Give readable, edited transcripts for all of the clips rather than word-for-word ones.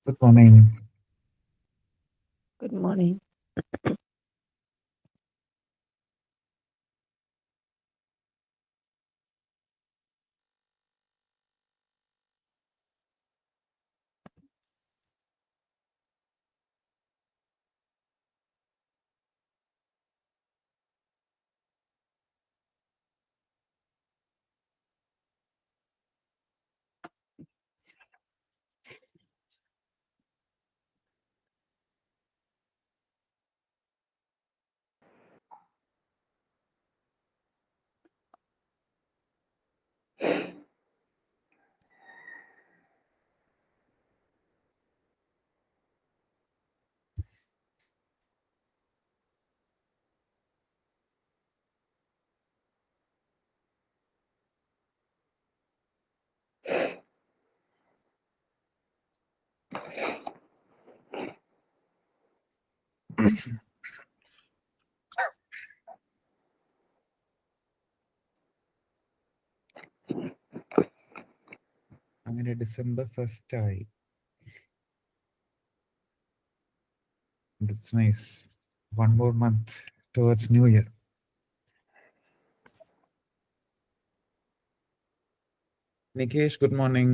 Good morning. Good morning. അങ്ങനെ December 1st ആയി. That's nice. One more month towards New Year. Nikesh, good morning.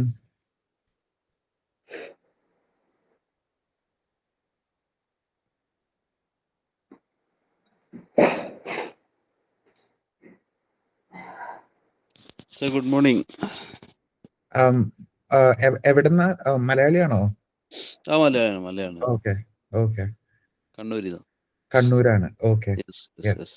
Sir, good morning. എവിടുന്ന് മലയാളിയാണോ? Malayalam. Okay okay. കണ്ണൂരിൽ. കണ്ണൂരാണ്. Okay. Yes.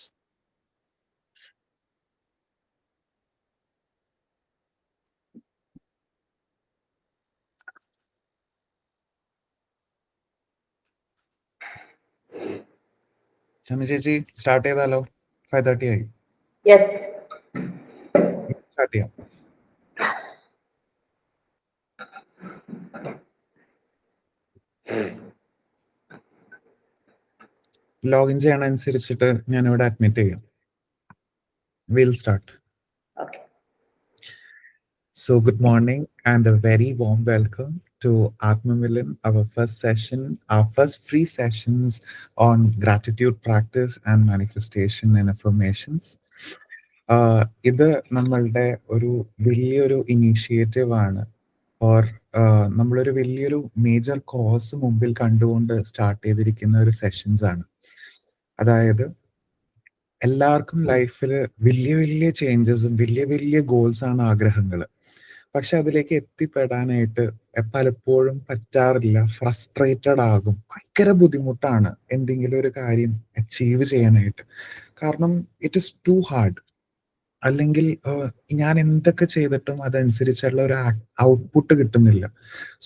Shami ചേച്ചി start ചെയ്താലോ? 5:30 ആയി. Yes. Start ചെയ്യാം. ലോഗിൻ ചെയ്യണ അനുസരിച്ചിട്ട് ഞാനിവിടെ അഡ്മിറ്റ് ചെയ്യാം. We'll start. Okay. So good morning and a very warm welcome to Atma Milan, our first session, our first free sessions on gratitude practice and manifestation and affirmations. ഇത് നമ്മളുടെ ഒരു വലിയൊരു initiative ആണ്. Or നമ്മളൊരു വലിയൊരു major cos മുമ്പിൽ കണ്ടുകൊണ്ട് start ചെയ്തിരിക്കുന്ന ഒരു സെഷൻസ് ആണ്. അതായത് എല്ലാവർക്കും ലൈഫിൽ വലിയ വലിയ ചേഞ്ചസും വലിയ വലിയ ഗോൾസ് ആണ് ആഗ്രഹങ്ങൾ. പക്ഷെ അതിലേക്ക് എത്തിപ്പെടാനായിട്ട് പലപ്പോഴും പറ്റാറില്ല. ഫ്രസ്ട്രേറ്റഡ് ആകും. ഭയങ്കര ബുദ്ധിമുട്ടാണ് എന്തെങ്കിലും ഒരു കാര്യം അച്ചീവ് ചെയ്യാനായിട്ട്. കാരണം ഇറ്റ് ഇസ് ടു ഹാർഡ്. അല്ലെങ്കിൽ ഞാൻ എന്തൊക്കെ ചെയ്തിട്ടും അതനുസരിച്ചുള്ള ഒരു ഔട്ട്പുട്ട് കിട്ടുന്നില്ല.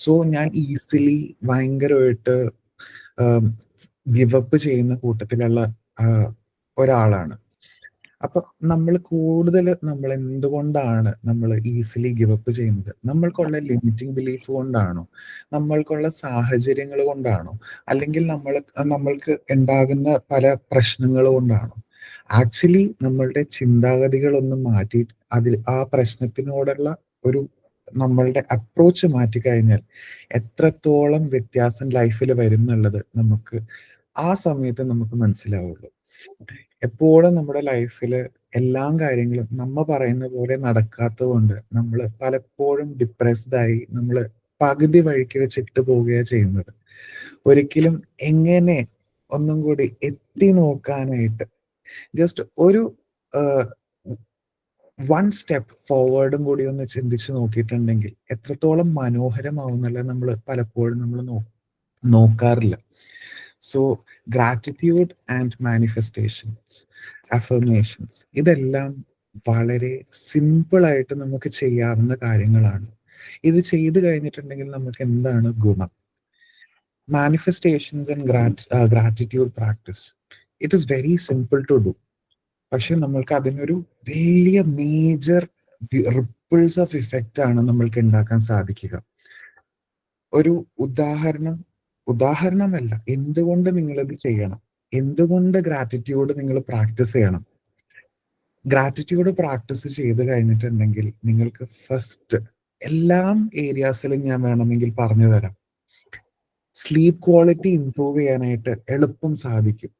സോ ഞാൻ ഈസിലി ഭയങ്കരമായിട്ട് ഗിവപ്പ് ചെയ്യുന്ന കൂട്ടത്തിലുള്ള ഒരാളാണ്. അപ്പൊ നമ്മൾ കൂടുതൽ നമ്മൾ എന്തുകൊണ്ടാണ് നമ്മൾ ഈസിലി ഗിവപ്പ് ചെയ്യുന്നത്? നമ്മൾക്കുള്ള ലിമിറ്റിംഗ് ബിലീഫ് കൊണ്ടാണോ? നമ്മൾക്കുള്ള സാഹചര്യങ്ങൾ കൊണ്ടാണോ? അല്ലെങ്കിൽ നമ്മൾക്ക് ഉണ്ടാകുന്ന പല പ്രശ്നങ്ങൾ കൊണ്ടാണോ? ആക്ച്വലി നമ്മളുടെ ചിന്താഗതികളൊന്ന് മാറ്റി ആ പ്രശ്നത്തിനോടുള്ള ഒരു നമ്മളുടെ അപ്രോച്ച് മാറ്റിക്കഴിഞ്ഞാൽ എത്രത്തോളം വ്യത്യാസം ലൈഫിൽ വരും എന്നുള്ളത് നമുക്ക് ആ സമയത്ത് നമുക്ക് മനസ്സിലാവുള്ളൂ. എപ്പോഴും നമ്മുടെ ലൈഫിൽ എല്ലാ കാര്യങ്ങളും നമ്മ പറയുന്ന പോലെ നടക്കാത്തത് കൊണ്ട് നമ്മൾ പലപ്പോഴും ഡിപ്രസ്ഡ് ആയി നമ്മൾ പകുതി വഴിക്ക് വെച്ചിട്ട് പോവുകയാണ് ചെയ്യുന്നത്. ഒരിക്കലും എങ്ങനെ ഒന്നും കൂടി എത്തി നോക്കാനായിട്ട് ജസ്റ്റ് ഒരു വൺ സ്റ്റെപ്പ് ഫോർവേഡും കൂടി ഒന്ന് ചിന്തിച്ച് നോക്കിയിട്ടുണ്ടെങ്കിൽ എത്രത്തോളം മനോഹരമാവുന്നല്ല നമ്മൾ പലപ്പോഴും നമ്മൾ നോക്കാറില്ല. So gratitude and manifestations, affirmations ഇതെല്ലാം വളരെ സിമ്പിളായിട്ട് നമുക്ക് ചെയ്യാവുന്ന കാര്യങ്ങളാണ്. ഇത് ചെയ്തു കഴിഞ്ഞിട്ടുണ്ടെങ്കിൽ നമുക്ക് എന്താണ് ഗുണം? Manifestations and gratitude practice it is very simple to do. പക്ഷെ നമ്മൾക്ക് അതിനൊരു വലിയ മേജർ റിപ്പിൾസ് ഓഫ് ഇഫക്റ്റ് ആണ് നമ്മൾക്ക് ഉണ്ടാക്കാൻ സാധിക്കുക. ഒരു ഉദാഹരണമല്ല, എന്തുകൊണ്ട് നിങ്ങളിത് ചെയ്യണം? എന്തുകൊണ്ട് ഗ്രാറ്റിറ്റ്യൂഡ് നിങ്ങൾ പ്രാക്ടീസ് ചെയ്യണം? ഗ്രാറ്റിറ്റ്യൂഡ് പ്രാക്ടീസ് ചെയ്ത് കഴിഞ്ഞിട്ടുണ്ടെങ്കിൽ നിങ്ങൾക്ക് ഫസ്റ്റ് എല്ലാ ഏരിയാസിലും ഞാൻ വേണമെങ്കിൽ പറഞ്ഞു തരാം. സ്ലീപ്പ് ക്വാളിറ്റി ഇംപ്രൂവ് ചെയ്യാനായിട്ട് എളുപ്പം സാധിക്കും.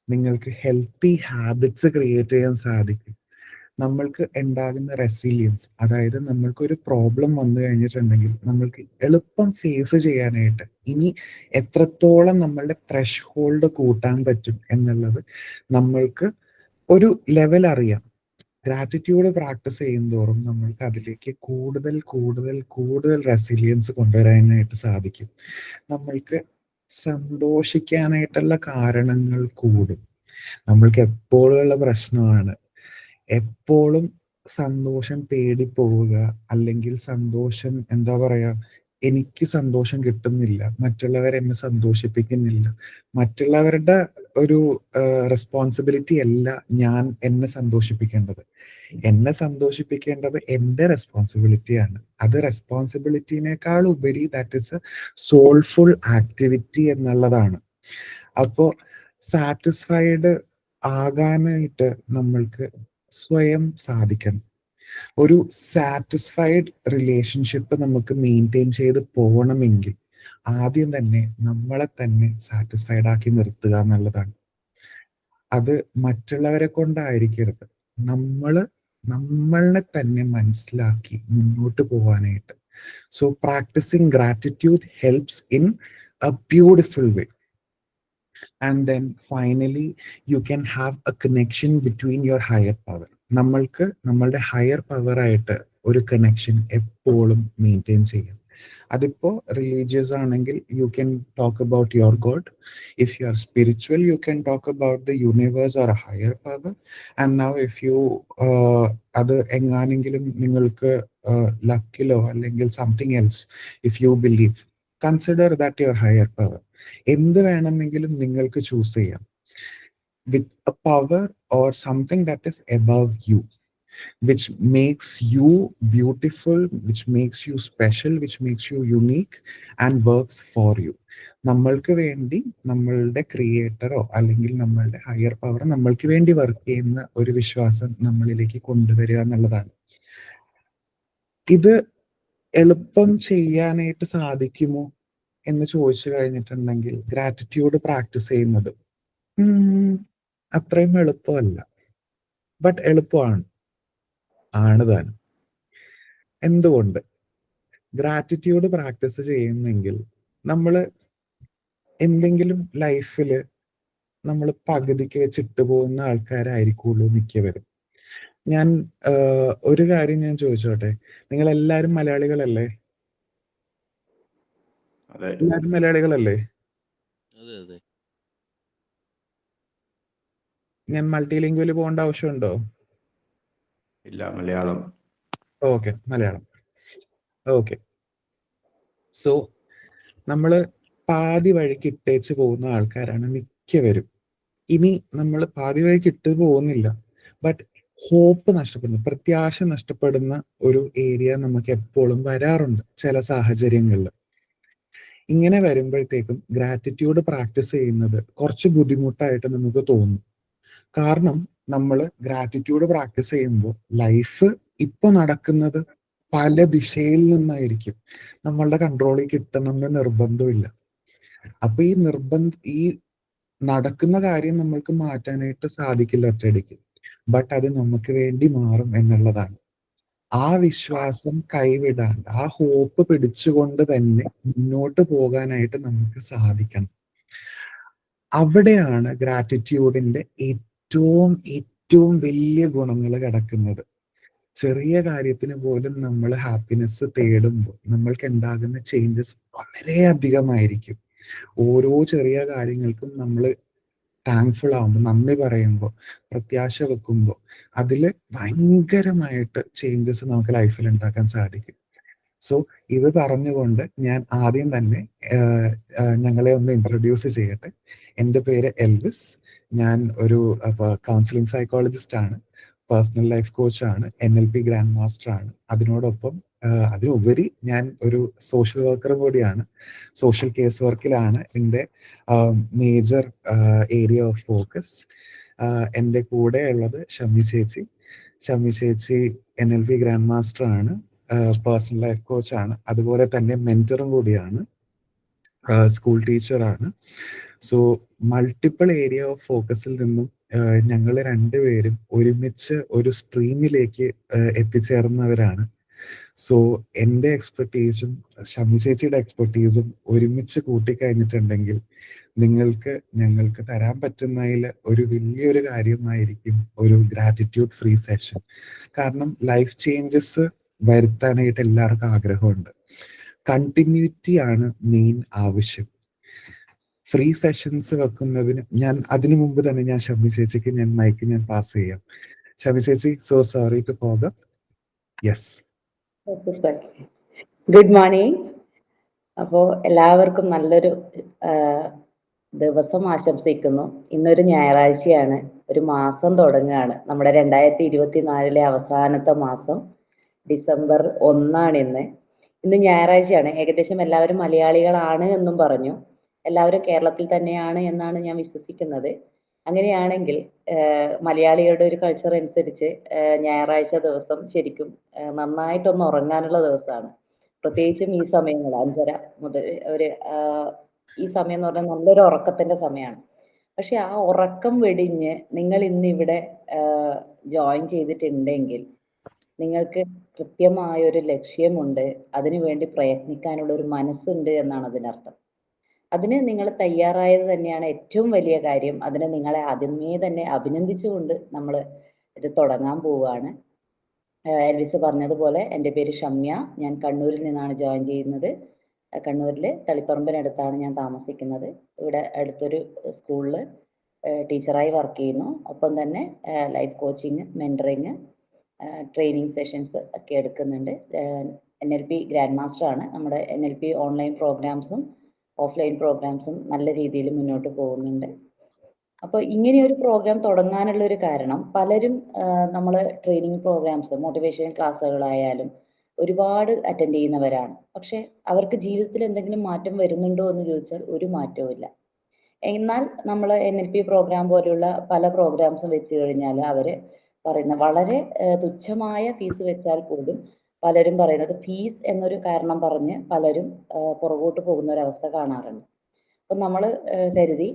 നിങ്ങൾക്ക് ഹെൽത്തി ഹാബിറ്റ്സ് ക്രിയേറ്റ് ചെയ്യാൻ സാധിക്കും. നമ്മൾക്ക് ഉണ്ടാകുന്ന റെസിലിയൻസ്, അതായത് നമ്മൾക്കൊരു പ്രോബ്ലം വന്നു കഴിഞ്ഞിട്ടുണ്ടെങ്കിൽ നമ്മൾക്ക് എളുപ്പം ഫേസ് ചെയ്യാനായിട്ട് ഇനി എത്രത്തോളം നമ്മളുടെ ത്രഷ് ഹോൾഡ് കൂട്ടാൻ പറ്റും എന്നുള്ളത് നമ്മൾക്ക് ഒരു ലെവൽ അറിയാം. ഗ്രാറ്റിറ്റ്യൂഡ് പ്രാക്ടീസ് ചെയ്യുന്തോറും നമ്മൾക്ക് അതിലേക്ക് കൂടുതൽ കൂടുതൽ കൂടുതൽ റെസിലിയൻസ് കൊണ്ടുവരാനായിട്ട് സാധിക്കും. നമ്മൾക്ക് സന്തോഷിക്കാനായിട്ടുള്ള കാരണങ്ങൾ കൂടും. നമ്മൾക്ക് എപ്പോഴുള്ള പ്രശ്നമാണ് എപ്പോഴും സന്തോഷം തേടി പോവുക, അല്ലെങ്കിൽ സന്തോഷം എന്താ പറയാ, എനിക്ക് സന്തോഷം കിട്ടുന്നില്ല, മറ്റുള്ളവർ എന്നെ സന്തോഷിപ്പിക്കുന്നില്ല, മറ്റുള്ളവരുടെ ഒരു റെസ്പോൺസിബിലിറ്റി അല്ല എന്നെ സന്തോഷിപ്പിക്കേണ്ടത്. എന്നെ സന്തോഷിപ്പിക്കേണ്ടത് എൻ്റെ റെസ്പോൺസിബിലിറ്റിയാണ്. അത് റെസ്പോൺസിബിലിറ്റിനേക്കാൾ ഉപരി that is A soulful activity എന്നുള്ളതാണ്. അപ്പോൾ സാറ്റിസ്ഫൈഡ് ആകാനായിട്ട് നമ്മൾക്ക് സ്വയം സാധിക്കണം. ഒരു സാറ്റിസ്ഫൈഡ് റിലേഷൻഷിപ്പ് നമുക്ക് മെയിൻറ്റെയിൻ ചെയ്ത് പോകണമെങ്കിൽ ആദ്യം തന്നെ നമ്മളെ തന്നെ സാറ്റിസ്ഫൈഡ് ആക്കി നിർത്തുക എന്നുള്ളതാണ്. അത് മറ്റുള്ളവരെ കൊണ്ടായിരിക്കരുത്, നമ്മളെ തന്നെ മനസ്സിലാക്കി മുന്നോട്ട് പോകാനായിട്ട്. So practising gratitude helps in a beautiful way. And then finally you can have a connection between your higher power. നമ്മൾക്ക് നമ്മളുടെ ഹയർ പവർ ആയിട്ട് ഒരു കണക്ഷൻ എപ്പോഴും മെയിൻറ്റെയിൻ ചെയ്യാം. അതിപ്പോ റിലീജിയസ് ആണെങ്കിൽ you can talk about your God. If you are spiritual you can talk about the universe or higher power. And now if you അത് എങ്ങാനെങ്കിലും നിങ്ങൾക്ക് ലക്കിലോ അല്ലെങ്കിൽ something else if you believe, consider that your higher power. എന്ത് വേണമെങ്കിലും നിങ്ങൾക്ക് choose ചെയ്യാം. With a power or something that is above U, which makes you beautiful, which makes you special, which makes you unique and works for you. നമ്മൾക്ക് വേണ്ടി നമ്മളുടെ ക്രിയേറ്ററോ അല്ലെങ്കിൽ നമ്മളുടെ higher power നമ്മൾക്ക് വേണ്ടി വർക്ക് ചെയ്യുന്ന ഒരു വിശ്വാസം നമ്മളിലേക്ക് കൊണ്ടുവരിക എന്നുള്ളതാണ്. ഇത് എളുപ്പം ചെയ്യാനായിട്ട് സാധിക്കുമോ എന്ന് ചോദിച്ചു കഴിഞ്ഞിട്ടുണ്ടെങ്കിൽ ഗ്രാറ്റിറ്റ്യൂഡ് പ്രാക്ടീസ് ചെയ്യുന്നത് അത്രയും എളുപ്പമല്ല, ബട്ട് എളുപ്പമാണ് താനും. എന്തുകൊണ്ട്? ഗ്രാറ്റിറ്റ്യൂഡ് പ്രാക്ടീസ് ചെയ്യുന്നെങ്കിൽ നമ്മൾ എന്തെങ്കിലും ലൈഫിൽ നമ്മൾ പകുതിക്ക് വെച്ചിട്ട് പോകുന്ന ആൾക്കാരായിരിക്കുള്ളൂ മിക്കവരും. ഞാൻ ഒരു കാര്യം ഞാൻ ചോദിച്ചോട്ടെ, നിങ്ങൾ എല്ലാവരും മലയാളികളല്ലേ? എല്ലാവരും മലയാളികളല്ലേ? ഞാൻ മൾട്ടിലിംഗ്വൽ പോകേണ്ട ആവശ്യമുണ്ടോ? ഇല്ല, Malayalam. Okay, Malayalam. Okay, so നമ്മൾ പാതി വഴിക്ക് ഇട്ടേച്ച് പോകുന്ന ആൾക്കാരാണ് മിക്കവരും. ഇനി നമ്മൾ പാതി വഴിക്ക് ഇട്ട് പോകുന്നില്ല, ബട്ട് ഹോപ്പ് നഷ്ടപ്പെടുന്നു, പ്രത്യാശ നഷ്ടപ്പെടുന്ന ഒരു ഏരിയ നമുക്ക് എപ്പോഴും വരാറുണ്ട് ചില സാഹചര്യങ്ങളിൽ. ഇങ്ങനെ വരുമ്പോഴത്തേക്കും ഗ്രാറ്റിറ്റ്യൂഡ് പ്രാക്ടീസ് ചെയ്യുന്നത് കുറച്ച് ബുദ്ധിമുട്ടായിട്ട് നമുക്ക് തോന്നും. കാരണം നമ്മൾ ഗ്രാറ്റിറ്റ്യൂഡ് പ്രാക്ടീസ് ചെയ്യുമ്പോൾ ലൈഫ് ഇപ്പൊ നടക്കുന്നത് പല ദിശയിൽ നിന്നായിരിക്കും. നമ്മളുടെ കൺട്രോളിൽ കിട്ടണമെന്ന് നിർബന്ധമില്ല. അപ്പൊ ഈ നടക്കുന്ന കാര്യം നമ്മൾക്ക് മാറ്റാനായിട്ട് സാധിക്കില്ല ഒറ്റയടിക്ക്, ബട്ട് അത് നമുക്ക് വേണ്ടി മാറും എന്നുള്ളതാണ്. ആ വിശ്വാസം കൈവിടാണ്ട് ആ ഹോപ്പ് പിടിച്ചുകൊണ്ട് തന്നെ മുന്നോട്ട് പോകാനായിട്ട് നമുക്ക് സാധിക്കണം. അവിടെയാണ് ഗ്രാറ്റിറ്റ്യൂഡിന്റെ ഏറ്റവും ഏറ്റവും വലിയ ഗുണങ്ങൾ കിടക്കുന്നത്. ചെറിയ കാര്യത്തിന് പോലും നമ്മൾ ഹാപ്പിനെസ് തേടുമ്പോൾ നമ്മൾക്ക് ഉണ്ടാകുന്ന ചേഞ്ചസ് വളരെ അധികമായിരിക്കും. ഓരോ ചെറിയ കാര്യങ്ങൾക്കും നമ്മൾ താങ്ക്ഫുൾ ആവുമ്പോൾ, നന്ദി പറയുമ്പോൾ, പ്രത്യാശ വെക്കുമ്പോൾ അതിൽ ഭയങ്കരമായിട്ട് ചേഞ്ചസ് നമുക്ക് ലൈഫിൽ ഉണ്ടാക്കാൻ സാധിക്കും. സോ ഇത് പറഞ്ഞുകൊണ്ട് ഞാൻ ആദ്യം തന്നെ ഞങ്ങളെ ഒന്ന് ഇൻട്രൊഡ്യൂസ് ചെയ്യട്ടെ. എൻ്റെ പേര് എൽവിസ്. ഞാൻ ഒരു കൗൺസിലിംഗ് സൈക്കോളജിസ്റ്റ് ആണ്, പേഴ്സണൽ ലൈഫ് കോച്ചാണ്, NLP ഗ്രാൻഡ് മാസ്റ്റർ ആണ്. അതിനുപരി ഞാൻ ഒരു സോഷ്യൽ വർക്കറും കൂടിയാണ്. സോഷ്യൽ കേസ് വർക്കിലാണ് എൻ്റെ മേജർ ഏരിയ ഓഫ് ഫോക്കസ്. എൻ്റെ കൂടെ ഉള്ളത് ഷമ്മി ചേച്ചി. ഷമ്മി ചേച്ചി NLP ഗ്രാൻഡ് മാസ്റ്റർ ആണ്, പേഴ്സണൽ ലൈഫ് കോച്ചാണ്, അതുപോലെ തന്നെ മെന്ററും കൂടിയാണ്. സ്കൂൾ ടീച്ചറാണ്. സോ മൾട്ടിപ്പിൾ ഏരിയ ഓഫ് ഫോക്കസിൽ നിന്നും ഞങ്ങൾ രണ്ടുപേരും ഒരുമിച്ച് ഒരു സ്ട്രീമിലേക്ക് എത്തിച്ചേർന്നവരാണ്. സോ എൻ്റെ എക്സ്പെർട്ടീസും ഷമി ചേച്ചിയുടെ എക്സ്പെർട്ടീസും ഒരുമിച്ച് കൂട്ടിക്കഴിഞ്ഞിട്ടുണ്ടെങ്കിൽ ഞങ്ങൾക്ക് തരാൻ പറ്റുന്നതിൽ ഒരു വലിയൊരു കാര്യമായിരിക്കും ഒരു ഗ്രാറ്റിറ്റ്യൂഡ് ഫ്രീ സെഷൻ. കാരണം ലൈഫ് ചേഞ്ചസ് വരുത്താനായിട്ട് എല്ലാവർക്കും ആഗ്രഹമുണ്ട്. കണ്ടിന്യൂറ്റി ആണ് മെയിൻ ആവശ്യം. ഫ്രീ സെഷൻസ് വെക്കുന്നതിന് അതിനു മുമ്പ് തന്നെ ഞാൻ ഷമി ചേച്ചിക്ക് മൈക്ക് പാസ് ചെയ്യാം. ഷമി ചേച്ചി, so sorry two four yes. Good morning. അപ്പോൾ എല്ലാവർക്കും നല്ലൊരു ദിവസം ആശംസിക്കുന്നു. ഇന്നൊരു ഞായറാഴ്ചയാണ്, ഒരു മാസം തുടങ്ങുകയാണ്. നമ്മുടെ 2024 അവസാനത്തെ മാസം, ഡിസംബർ 1 ഇന്ന് ഞായറാഴ്ചയാണ്. ഏകദേശം എല്ലാവരും മലയാളികളാണ് എന്നും പറഞ്ഞു. എല്ലാവരും കേരളത്തിൽ തന്നെയാണ് എന്നാണ് ഞാൻ വിശ്വസിക്കുന്നത്. അങ്ങനെയാണെങ്കിൽ മലയാളികളുടെ ഒരു കൾച്ചർ അനുസരിച്ച് ഞായറാഴ്ച ദിവസം ശരിക്കും നന്നായിട്ടൊന്ന് ഉറങ്ങാനുള്ള ദിവസമാണ്. പ്രത്യേകിച്ചും ഈ സമയങ്ങൾ 5:30 മുതൽ ഈ സമയം എന്ന് പറഞ്ഞാൽ നല്ലൊരു ഉറക്കത്തിന്റെ സമയമാണ്. പക്ഷെ ആ ഉറക്കം വെടിഞ്ഞ് നിങ്ങൾ ഇന്നിവിടെ ജോയിൻ ചെയ്തിട്ടുണ്ടെങ്കിൽ നിങ്ങൾക്ക് കൃത്യമായൊരു ലക്ഷ്യമുണ്ട്, അതിനുവേണ്ടി പ്രയത്നിക്കാനുള്ള ഒരു മനസ്സുണ്ട് എന്നാണ് അതിനർത്ഥം. അതിന് നിങ്ങൾ തയ്യാറായത് തന്നെയാണ് ഏറ്റവും വലിയ കാര്യം. അതിന് നിങ്ങളെ ആദ്യമേ തന്നെ അഭിനന്ദിച്ചുകൊണ്ട് നമ്മൾ ഇത് തുടങ്ങാൻ പോവുകയാണ്. എൽവിസ് പറഞ്ഞതുപോലെ എൻ്റെ പേര് ഷമ്യ. ഞാൻ കണ്ണൂരിൽ നിന്നാണ് ജോയിൻ ചെയ്യുന്നത്. കണ്ണൂരിൽ തളിപ്പറമ്പിനടുത്താണ് ഞാൻ താമസിക്കുന്നത്. ഇവിടെ അടുത്തൊരു സ്കൂളിൽ ടീച്ചറായി വർക്ക് ചെയ്യുന്നു. ഒപ്പം തന്നെ life coaching, mentoring, training sessions ഒക്കെ എടുക്കുന്നുണ്ട്. NLP ഗ്രാൻഡ് മാസ്റ്റർ ആണ്. നമ്മുടെ NLP ഓൺലൈൻ പ്രോഗ്രാംസും ഓഫ്ലൈൻ പ്രോഗ്രാംസും നല്ല രീതിയിൽ മുന്നോട്ട് പോകുന്നുണ്ട്. അപ്പോൾ ഇങ്ങനെ ഒരു പ്രോഗ്രാം തുടങ്ങാനുള്ള ഒരു കാരണം, പലരും നമ്മൾ ട്രെയിനിങ് പ്രോഗ്രാംസ്, മോട്ടിവേഷൻ ക്ലാസ്സുകളായാലും ഒരുപാട് അറ്റൻഡ് ചെയ്യുന്നവരാണ്. പക്ഷെ അവർക്ക് ജീവിതത്തിൽ എന്തെങ്കിലും മാറ്റം വരുന്നുണ്ടോ എന്ന് ചോദിച്ചാൽ ഒരു മാറ്റവും ഇല്ല. എന്നാൽ നമ്മൾ NLP പ്രോഗ്രാം പോലെയുള്ള പല പ്രോഗ്രാംസും വെച്ച് കഴിഞ്ഞാൽ അവർ പറയുന്ന വളരെ തുച്ഛമായ ഫീസ് വെച്ചാൽ പോലും പലരും പറയുന്നത് ഫീസ് എന്നൊരു കാരണം പറഞ്ഞ് പലരും പുറകോട്ട് പോകുന്ന ഒരവസ്ഥ കാണാറുണ്ട്. അപ്പം നമ്മൾ കരുതി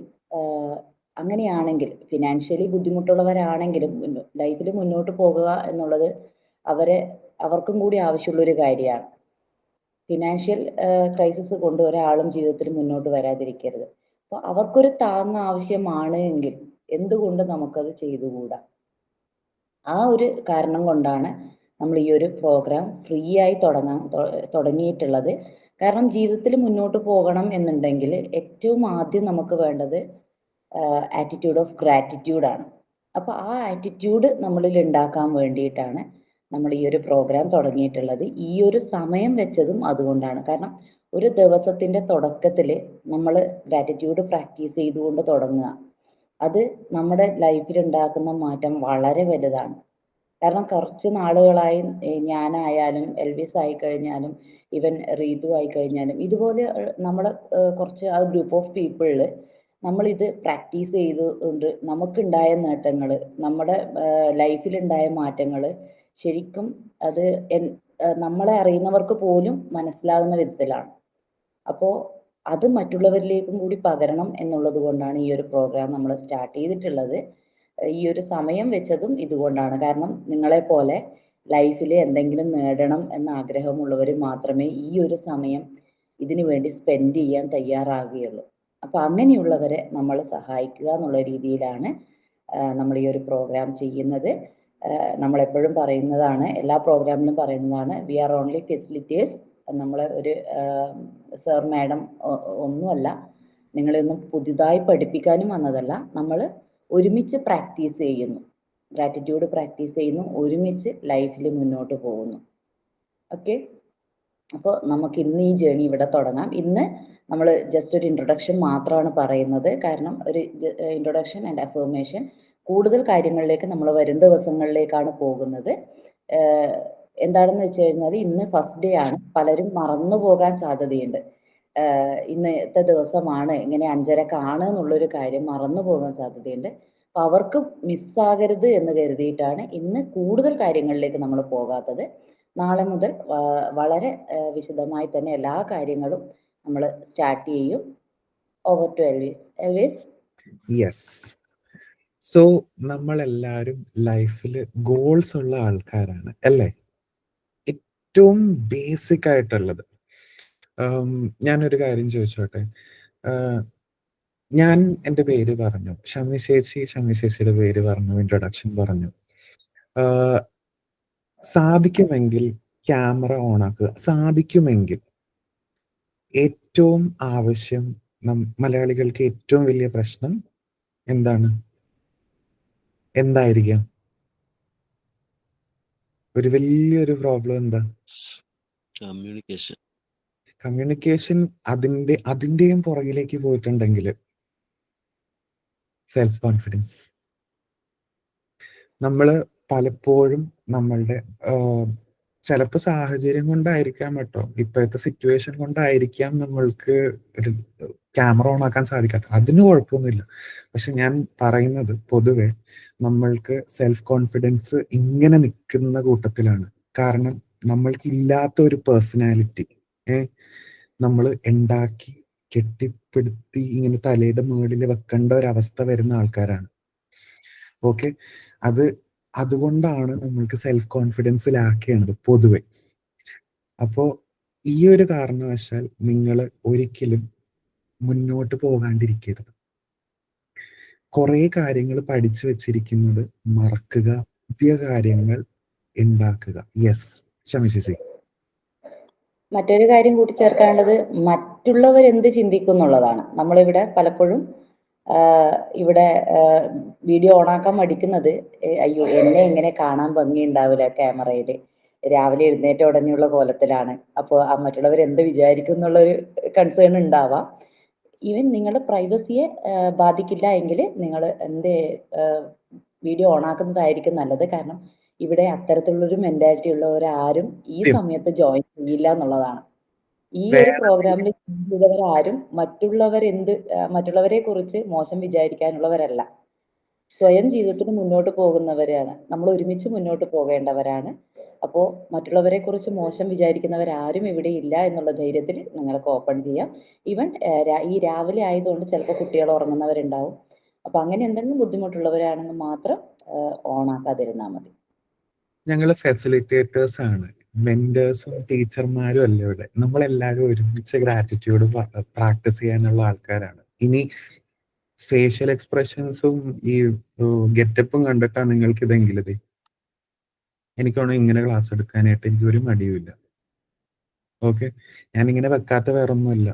അങ്ങനെയാണെങ്കിൽ ഫിനാൻഷ്യലി ബുദ്ധിമുട്ടുള്ളവരാണെങ്കിലും ലൈഫിൽ മുന്നോട്ട് പോകുക എന്നുള്ളത് അവർക്കും കൂടി ആവശ്യമുള്ളൊരു കാര്യമാണ്. ഫിനാൻഷ്യൽ ക്രൈസിസ് കൊണ്ട് ഒരാളും ജീവിതത്തിൽ മുന്നോട്ട് വരാതിരിക്കരുത്. അപ്പോൾ അവർക്കൊരു താങ്ങ് ആവശ്യമാണ് എങ്കിൽ എന്തുകൊണ്ട് നമുക്കത് ചെയ്തുകൂടാ? ആ ഒരു കാരണം കൊണ്ടാണ് നമ്മൾ ഈ ഒരു പ്രോഗ്രാം ഫ്രീ ആയി തുടങ്ങിയിട്ടുള്ളത്. കാരണം ജീവിതത്തിൽ മുന്നോട്ട് പോകണം എന്നുണ്ടെങ്കിൽ ഏറ്റവും ആദ്യം നമുക്ക് വേണ്ടത് ആറ്റിറ്റ്യൂഡ് ഓഫ് ഗ്രാറ്റിറ്റ്യൂഡ് ആണ്. അപ്പോൾ ആ ആറ്റിറ്റ്യൂഡ് നമ്മളിൽ ഉണ്ടാക്കാൻ വേണ്ടിയിട്ടാണ് നമ്മൾ ഈ ഒരു പ്രോഗ്രാം തുടങ്ങിയിട്ടുള്ളത്. ഈ ഒരു സമയം വെച്ചതും അതുകൊണ്ടാണ്. കാരണം ഒരു ദിവസത്തിന്റെ തുടക്കത്തിൽ നമ്മൾ ഗ്രാറ്റിറ്റ്യൂഡ് പ്രാക്ടീസ് ചെയ്തുകൊണ്ട് തുടങ്ങുക, അത് നമ്മുടെ ലൈഫിൽ ഉണ്ടാക്കുന്ന മാറ്റം വളരെ വലുതാണ്. കാരണം കുറച്ച് നാളുകളായി ഞാനായാലും എൽവിസ് ആയിക്കഴിഞ്ഞാലും ഈവൻ റീതു ആയിക്കഴിഞ്ഞാലും ഇതുപോലെ നമ്മൾ കുറച്ച് ആ ഗ്രൂപ്പ് ഓഫ് പീപ്പിളിൽ നമ്മളിത് പ്രാക്ടീസ് ചെയ്തുകൊണ്ട് നമുക്കുണ്ടായ നേട്ടങ്ങൾ, നമ്മുടെ ലൈഫിലുണ്ടായ മാറ്റങ്ങൾ ശരിക്കും അത് നമ്മളെ അറിയുന്നവർക്ക് പോലും മനസ്സിലാവുന്ന വിധത്തിലാണ്. അപ്പോൾ അത് മറ്റുള്ളവരിലേക്കും കൂടി പകരണം എന്നുള്ളത് കൊണ്ടാണ് ഈ ഒരു പ്രോഗ്രാം നമ്മൾ സ്റ്റാർട്ട് ചെയ്തിട്ടുള്ളത്. ഈ ഒരു സമയം വെച്ചതും ഇതുകൊണ്ടാണ്. കാരണം നിങ്ങളെപ്പോലെ ലൈഫിൽ എന്തെങ്കിലും നേടണം എന്ന ആഗ്രഹമുള്ളവർ മാത്രമേ ഈ ഒരു സമയം ഇതിനു വേണ്ടി സ്പെൻഡ് ചെയ്യാൻ തയ്യാറാകുകയുള്ളൂ. അപ്പോൾ അങ്ങനെയുള്ളവരെ നമ്മൾ സഹായിക്കുക എന്നുള്ള രീതിയിലാണ് നമ്മൾ ഈ ഒരു പ്രോഗ്രാം ചെയ്യുന്നത്. നമ്മളെപ്പോഴും പറയുന്നതാണ്, എല്ലാ പ്രോഗ്രാമിലും പറയുന്നതാണ്, വി ആർ ഓൺലി ഫെസിലിറ്റേഴ്സ്. നമ്മൾ ഒരു സർ മാഡം ഒന്നുമല്ല, നിങ്ങളെയൊന്നും പുതുതായി പഠിപ്പിക്കാനും വന്നതല്ല. നമ്മൾ ഒരുമിച്ച് പ്രാക്ടീസ് ചെയ്യുന്നു, ഗ്രാറ്റിറ്റ്യൂഡ് പ്രാക്ടീസ് ചെയ്യുന്നു, ഒരുമിച്ച് ലൈഫിൽ മുന്നോട്ട് പോകുന്നു. ഓക്കെ, അപ്പോൾ നമുക്ക് ഇന്ന് ഈ ജേണി ഇവിടെ തുടങ്ങാം. ഇന്ന് നമ്മൾ ജസ്റ്റ് ഒരു ഇൻട്രൊഡക്ഷൻ മാത്രമാണ് പറയുന്നത്. കാരണം ഒരു ഇൻട്രൊഡക്ഷൻ ആൻഡ് അഫർമേഷൻ, കൂടുതൽ കാര്യങ്ങളിലേക്ക് നമ്മൾ വരും ദിവസങ്ങളിലേക്കാണ് പോകുന്നത്. എന്താണെന്ന് വെച്ച് കഴിഞ്ഞാൽ ഇന്ന് ഫസ്റ്റ് ഡേ ആണ്. പലരും മറന്നു പോകാൻ സാധ്യതയുണ്ട്. ഇന്നത്തെ ദിവസമാണ്, ഇങ്ങനെ 5:30 എന്നുള്ളൊരു കാര്യം മറന്നു പോകാൻ സാധ്യതയുണ്ട്. അപ്പോൾ അവർക്ക് മിസ്സാകരുത് എന്ന് കരുതിയിട്ടാണ് ഇന്ന് കൂടുതൽ കാര്യങ്ങളിലേക്ക് നമ്മൾ പോകാത്തത്. നാളെ മുതൽ വളരെ വിശദമായി തന്നെ എല്ലാ കാര്യങ്ങളും നമ്മൾ സ്റ്റാർട്ട് ചെയ്യും. Over to Elvis. Elvis, yes. So നമ്മളെല്ലാവരും ലൈഫിൽ ഗോൾസ് ഉള്ള ആൾക്കാരാണ് അല്ലേ? ഏറ്റവും ബേസിക് ആയിട്ടുള്ളത്. ഞാനൊരു കാര്യം ചോദിച്ചോട്ടെ. ഞാൻ എൻ്റെ പേര് പറഞ്ഞു, ഷമി ചേച്ചിയുടെ പേര് പറഞ്ഞു, ഇൻട്രൊഡക്ഷൻ പറഞ്ഞു. സാധിക്കുമെങ്കിൽ ക്യാമറ ഓൺ ആക്കുക. സാധിക്കുമെങ്കിൽ ഏറ്റവും ആവശ്യം മലയാളികൾക്ക് ഏറ്റവും വലിയ പ്രശ്നം എന്താണ്? എന്തായിരിക്കാം ഒരു വലിയൊരു പ്രോബ്ലം? എന്താ? കമ്മ്യൂണിക്കേഷൻ. കമ്മ്യൂണിക്കേഷൻ. അതിൻ്റെയും പുറകിലേക്ക് പോയിട്ടുണ്ടെങ്കിൽ സെൽഫ് കോൺഫിഡൻസ്. നമ്മൾ പലപ്പോഴും നമ്മളുടെ ചിലപ്പോൾ സാഹചര്യം കൊണ്ടായിരിക്കാം കേട്ടോ, ഇപ്പോഴത്തെ സിറ്റുവേഷൻ കൊണ്ടായിരിക്കാം നമ്മൾക്ക് ഒരു ക്യാമറ ഓൺ ആക്കാൻ സാധിക്കാത്ത. അതിന് കുഴപ്പമൊന്നുമില്ല. പക്ഷെ ഞാൻ പറയുന്നത് പൊതുവെ നമ്മൾക്ക് സെൽഫ് കോൺഫിഡൻസ് ഇങ്ങനെ നിൽക്കുന്ന കൂട്ടത്തിലാണ്. കാരണം നമ്മൾക്ക് ഇല്ലാത്ത ഒരു പേഴ്സണാലിറ്റി നമ്മൾ ഉണ്ടാക്കി കെട്ടിപ്പിടുത്തി ഇങ്ങനെ തലയുടെ മുകളിൽ വെക്കേണ്ട ഒരവസ്ഥ വരുന്ന ആൾക്കാരാണ്. ഓക്കെ, അതുകൊണ്ടാണ് നമ്മൾക്ക് സെൽഫ് കോൺഫിഡൻസിലാക്കേണ്ടത് പൊതുവെ. അപ്പോൾ ഈ ഒരു കാരണവശാൽ നിങ്ങൾ ഒരിക്കലും മുന്നോട്ട് പോകാണ്ടിരിക്കരുത്. കുറേ കാര്യങ്ങൾ പഠിച്ചു വെച്ചിരിക്കുന്നത് മറക്കുക, പുതിയ കാര്യങ്ങൾ ഉണ്ടാക്കുക. യെസ് ഷമി ചേച്ചി. മറ്റൊരു കാര്യം കൂട്ടിച്ചേർക്കേണ്ടത് മറ്റുള്ളവർ എന്ത് ചിന്തിക്കും എന്നുള്ളതാണ്. നമ്മളിവിടെ പലപ്പോഴും ഇവിടെ വീഡിയോ ഓണാക്കാൻ മടിക്കുന്നത് അയ്യോ എന്നെ ഇങ്ങനെ കാണാൻ ഭംഗിയുണ്ടാവില്ല ക്യാമറയിൽ, രാവിലെ എഴുന്നേറ്റ ഉടനെയുള്ള കോലത്തിലാണ്, അപ്പോൾ മറ്റുള്ളവർ എന്ത് വിചാരിക്കും എന്നുള്ളൊരു കൺസേൺ ഉണ്ടാവാം. ഈവൻ നിങ്ങളുടെ പ്രൈവസിയെ ബാധിക്കില്ല എങ്കിൽ നിങ്ങൾ വീഡിയോ ഓണാക്കുന്നതായിരിക്കും നല്ലത്. കാരണം ഇവിടെ അത്തരത്തിലുള്ളൊരു മെന്റാലിറ്റി ഉള്ളവരാരും ഈ സമയത്ത് ജോയിൻ ചെയ്യില്ല എന്നുള്ളതാണ്. ഈ ഒരു പ്രോഗ്രാമിൽ ചെയ്തവരാരും മറ്റുള്ളവരെ കുറിച്ച് മോശം വിചാരിക്കാനുള്ളവരല്ല. സ്വയം ജീവിതത്തിൽ മുന്നോട്ട് പോകുന്നവരാണ്. നമ്മൾ ഒരുമിച്ച് മുന്നോട്ട് പോകേണ്ടവരാണ്. അപ്പോൾ മറ്റുള്ളവരെ കുറിച്ച് മോശം വിചാരിക്കുന്നവരാരും ഇവിടെ ഇല്ല എന്നുള്ള ധൈര്യത്തിൽ നിങ്ങൾക്ക് ഓപ്പൺ ചെയ്യാം. ഈവൻ ഈ രാവിലെ ആയതുകൊണ്ട് ചിലപ്പോൾ കുട്ടികൾ ഉറങ്ങുന്നവരുണ്ടാവും. അപ്പൊ അങ്ങനെ എന്തെങ്കിലും ബുദ്ധിമുട്ടുള്ളവരാണെങ്കിൽ മാത്രം ഓണാക്കാതിരുന്നാൽ മതി. ഞങ്ങൾ ഫെസിലിറ്റേറ്റേഴ്സ് ആണ്, മെന്റേഴ്സും ടീച്ചർമാരും അല്ല ഇവിടെ. നമ്മളെല്ലാവരും ഒരുമിച്ച് ഗ്രാറ്റിറ്റ്യൂഡ് പ്രാക്ടീസ് ചെയ്യാനുള്ള ആൾക്കാരാണ്. ഇനി ഫേഷ്യൽ എക്സ്പ്രഷൻസും ഈ ഗെറ്റപ്പും കണ്ടിട്ടാണ് നിങ്ങൾക്ക് ഇതെങ്കിലും എനിക്കാണോ ഇങ്ങനെ ക്ലാസ് എടുക്കാനായിട്ട് എനിക്ക് ഒരു മടിയുമില്ല. ഓക്കെ, ഞാനിങ്ങനെ വെക്കാത്ത വേറൊന്നുമില്ല.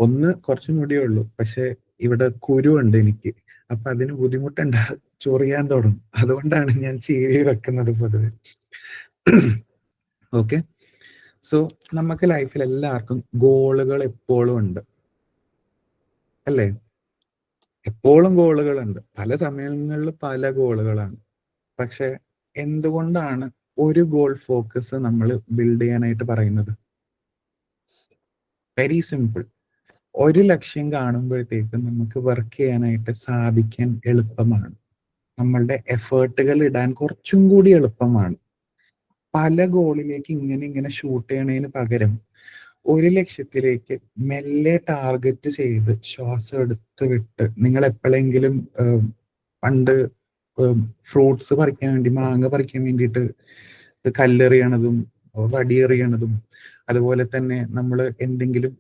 ഒന്ന് കുറച്ച് മുടിയേ ഉള്ളൂ, പക്ഷെ ഇവിടെ കുരുവുണ്ട് എനിക്ക്. അപ്പൊ അതിന് ചൊറിയാൻ തുടങ്ങും. അതുകൊണ്ടാണ് ഞാൻ ചീവി വെക്കുന്നത് പൊതുവെ. ഓക്കെ, സോ നമുക്ക് ലൈഫിൽ എല്ലാവർക്കും ഗോളുകൾ എപ്പോഴും ഉണ്ട് അല്ലേ? എപ്പോഴും ഗോളുകളുണ്ട്. പല സമയങ്ങളിൽ പല ഗോളുകളാണ്. പക്ഷെ എന്തുകൊണ്ടാണ് ഒരു ഗോൾ ഫോക്കസ് നമ്മൾ ബിൽഡ് ചെയ്യാനായിട്ട് പറയുന്നത്? Very simple. ഒരു ലക്ഷ്യം കാണുമ്പോഴത്തേക്കും നമുക്ക് വർക്ക് ചെയ്യാനായിട്ട് സാധിക്കാൻ എളുപ്പമാണ്. നമ്മളുടെ എഫേർട്ടുകൾ ഇടാൻ കുറച്ചും കൂടി എളുപ്പമാണ്. പല ഗോളിലേക്ക് ഇങ്ങനെ ഷൂട്ട് ചെയ്യണതിന് പകരം ഒരു ലക്ഷ്യത്തിലേക്ക് മെല്ലെ ടാർഗറ്റ് ചെയ്ത് ശ്വാസം എടുത്ത് വിട്ട്, നിങ്ങൾ എപ്പോഴെങ്കിലും പണ്ട് ഫ്രൂട്ട്സ് പറിക്കാൻ വേണ്ടി, മാങ്ങ പറിക്കാൻ വേണ്ടിയിട്ട് കല്ലെറിയണതും വടിയെറിയണതും, അതുപോലെ തന്നെ നമ്മൾ എന്തെങ്കിലും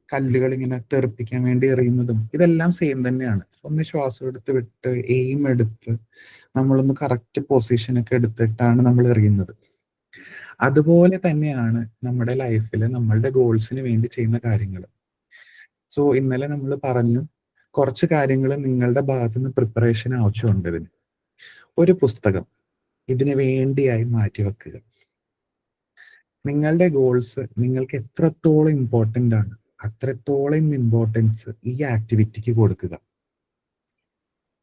കല്ലുകൾ ഇങ്ങനെ തെറിപ്പിക്കാൻ വേണ്ടി എറിയുന്നതും, ഇതെല്ലാം സെയിം തന്നെയാണ്. ഒന്ന് ശ്വാസം എടുത്ത് വിട്ട് എയിം എടുത്ത് നമ്മളൊന്ന് കറക്റ്റ് പൊസിഷനൊക്കെ എടുത്തിട്ടാണ് നമ്മൾ എറിയുന്നത്. അതുപോലെ തന്നെയാണ് നമ്മുടെ ലൈഫിൽ നമ്മളുടെ ഗോൾസിന് വേണ്ടി ചെയ്യുന്ന കാര്യങ്ങൾ. സോ ഇന്നലെ നമ്മൾ പറഞ്ഞു കുറച്ച് കാര്യങ്ങൾ നിങ്ങളുടെ ഭാഗത്തു നിന്ന് പ്രിപ്പറേഷൻ ആവശ്യമുണ്ട്. ഒരു പുസ്തകം ഇതിനു വേണ്ടിയായി മാറ്റിവെക്കുക. നിങ്ങളുടെ ഗോൾസ് നിങ്ങൾക്ക് എത്രത്തോളം ഇമ്പോർട്ടൻ്റ് ആണ് അത്രത്തോളം ഇമ്പോർട്ടൻസ് ഈ ആക്ടിവിറ്റിക്ക് കൊടുക്കുക.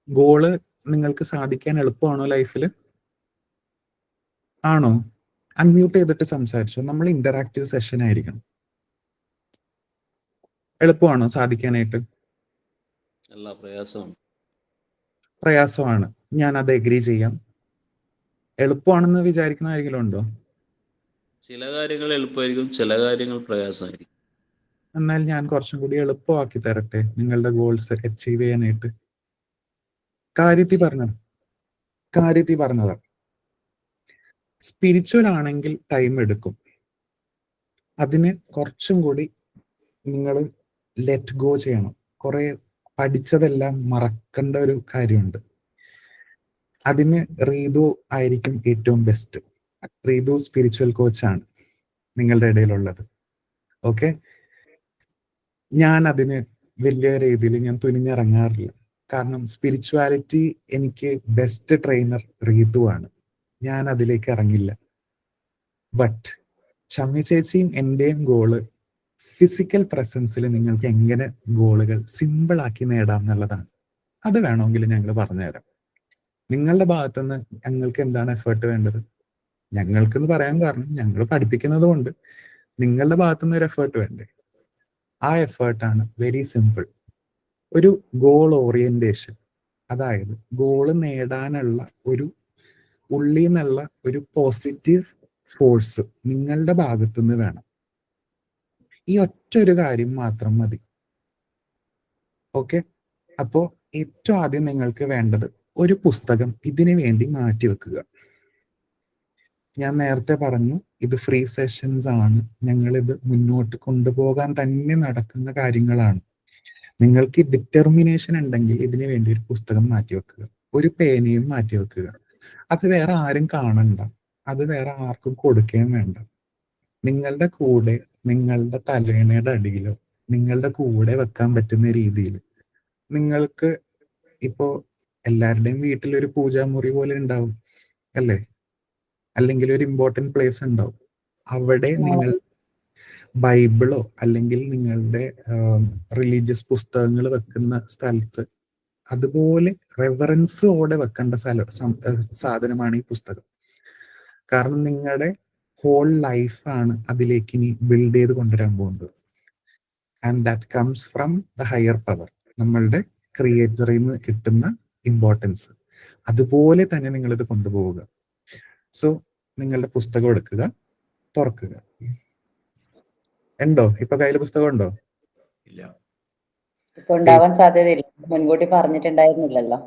ഗോള് നിങ്ങൾക്ക് സാധിക്കാൻ എളുപ്പമാണോ ലൈഫിൽ? ആണോ? അൺമ്യൂട്ട് ചെയ്തിട്ട് സംസാരിച്ചോ. നമ്മൾ ഇന്ററാക്റ്റീവ് സെഷൻ ആയിരിക്കണം. എളുപ്പമാണോ സാധിക്കാനായിട്ട്? പ്രയാസമാണ്. ഞാൻ അത് എഗ്രി ചെയ്യാം. എളുപ്പമാണെന്ന് വിചാരിക്കുന്ന ആരെങ്കിലും ഉണ്ടോ? ചില കാര്യങ്ങൾ എളുപ്പമായിരിക്കും, ചില കാര്യങ്ങൾ പ്രയാസമായിരിക്കും. എന്നാൽ ഞാൻ കുറച്ചും കൂടി എളുപ്പമാക്കി തരട്ടെ നിങ്ങളുടെ ഗോൾസ് അച്ചീവ് ചെയ്യാനായിട്ട്. കാര്യത്തിൽ പറഞ്ഞത് സ്പിരിച്വൽ ആണെങ്കിൽ ടൈം എടുക്കും. അതിന് കുറച്ചും കൂടി നിങ്ങൾ ലെറ്റ് ഗോ ചെയ്യണം. കുറെ പഠിച്ചതെല്ലാം മറക്കേണ്ട ഒരു കാര്യമുണ്ട്. അതിന് റീതു ആയിരിക്കും ഏറ്റവും ബെസ്റ്റ്. റീതു സ്പിരിച്വൽ കോച്ചാണ് നിങ്ങളുടെ ഇടയിലുള്ളത്. ഓക്കെ, ഞാൻ അതിന് വലിയ രീതിയിൽ ഞാൻ തുനിഞ്ഞിറങ്ങാറില്ല. കാരണം സ്പിരിച്വാലിറ്റി എനിക്ക് ബെസ്റ്റ് ട്രെയിനർ റീതു ആണ്. ഞാൻ അതിലേക്ക് ഇറങ്ങില്ല. ബട്ട് ഷമ്മി ചേച്ചിയും എന്റെയും ഗോള് ഫിസിക്കൽ പ്രസൻസിൽ നിങ്ങൾക്ക് എങ്ങനെ ഗോളുകൾ സിമ്പിൾ ആക്കി നേടാം എന്നുള്ളതാണ്. അത് വേണമെങ്കിൽ ഞങ്ങൾ പറഞ്ഞുതരാം. നിങ്ങളുടെ ഭാഗത്തുനിന്ന് ഞങ്ങൾക്ക് എന്താണ് എഫേർട്ട് വേണ്ടത്? ഞങ്ങൾക്കെന്ന് പറയാൻ കാരണം ഞങ്ങൾ പഠിപ്പിക്കുന്നത് കൊണ്ട് നിങ്ങളുടെ ഭാഗത്തുനിന്ന് ഒരു എഫേർട്ട് വേണ്ടേ? ആ എഫേർട്ടാണ് വെരി സിമ്പിൾ. ഒരു ഗോൾ ഓറിയന്റേഷൻ, അതായത് ഗോള് നേടാനുള്ള ഒരു ഉള്ളിൽ നിന്നുള്ള ഒരു പോസിറ്റീവ് ഫോഴ്സ് നിങ്ങളുടെ ഭാഗത്തുനിന്ന് വേണം. ഈ ഒറ്റ ഒരു കാര്യം മാത്രം മതി. ഓക്കെ, അപ്പോ ഏറ്റവും ആദ്യം നിങ്ങൾക്ക് വേണ്ടത് ഒരു പുസ്തകം ഇതിനു വേണ്ടി മാറ്റിവെക്കുക. ഞാൻ നേരത്തെ പറഞ്ഞു, ഇത് ഫ്രീ സെഷൻസ് ആണ്. ഞങ്ങളിത് മുന്നോട്ട് കൊണ്ടുപോകാൻ തന്നെ നടക്കുന്ന കാര്യങ്ങളാണ്. നിങ്ങൾക്ക് ഡിറ്റർമിനേഷൻ ഉണ്ടെങ്കിൽ ഇതിനു വേണ്ടി ഒരു പുസ്തകം മാറ്റിവെക്കുക, ഒരു പേനയും മാറ്റിവെക്കുക. അത് വേറെ ആരും കാണണ്ട, അത് വേറെ ആർക്കും കൊടുക്കുകയും വേണ്ട. നിങ്ങളുടെ കൂടെ, നിങ്ങളുടെ തലേണയുടെ അടിയിലോ നിങ്ങളുടെ കൂടെ വെക്കാൻ പറ്റുന്ന രീതിയിൽ നിങ്ങൾക്ക് ഇപ്പോ എല്ലാവരുടെയും വീട്ടിലൊരു പൂജാമുറി പോലെ ഉണ്ടാവും അല്ലേ? അല്ലെങ്കിൽ ഒരു ഇമ്പോർട്ടൻറ്റ് പ്ലേസ് ഉണ്ടാവും. അവിടെ നിങ്ങൾ ബൈബിളോ അല്ലെങ്കിൽ നിങ്ങളുടെ റിലീജിയസ് പുസ്തകങ്ങൾ വെക്കുന്ന സ്ഥലത്ത് അതുപോലെ റെവറൻസോടെ വെക്കേണ്ട സാധനമാണ് ഈ പുസ്തകം. കാരണം നിങ്ങളുടെ ഹോൾ ലൈഫാണ് അതിലേക്ക് ഇനി ബിൽഡ് ചെയ്ത് കൊണ്ടുവരാൻ പോകുന്നത്. And that comes from the higher power, നമ്മളുടെ ക്രിയേറ്ററിൽ നിന്ന് കിട്ടുന്ന ഇമ്പോർട്ടൻസ്. അതുപോലെ തന്നെ നിങ്ങളിത് കൊണ്ടുപോവുക. സോ നിങ്ങളുടെ പുസ്തകം എടുക്കുക, തുറക്കുക. ഉണ്ടോ ഇപ്പൊ കയ്യിൽ പുസ്തകം ഉണ്ടോ? ഇല്ല, ഇപ്പൊ ഉണ്ടാവാൻ സാധ്യതയില്ല, മുൻകൂട്ടി പറഞ്ഞിട്ടുണ്ടായിരുന്നില്ലല്ലോ.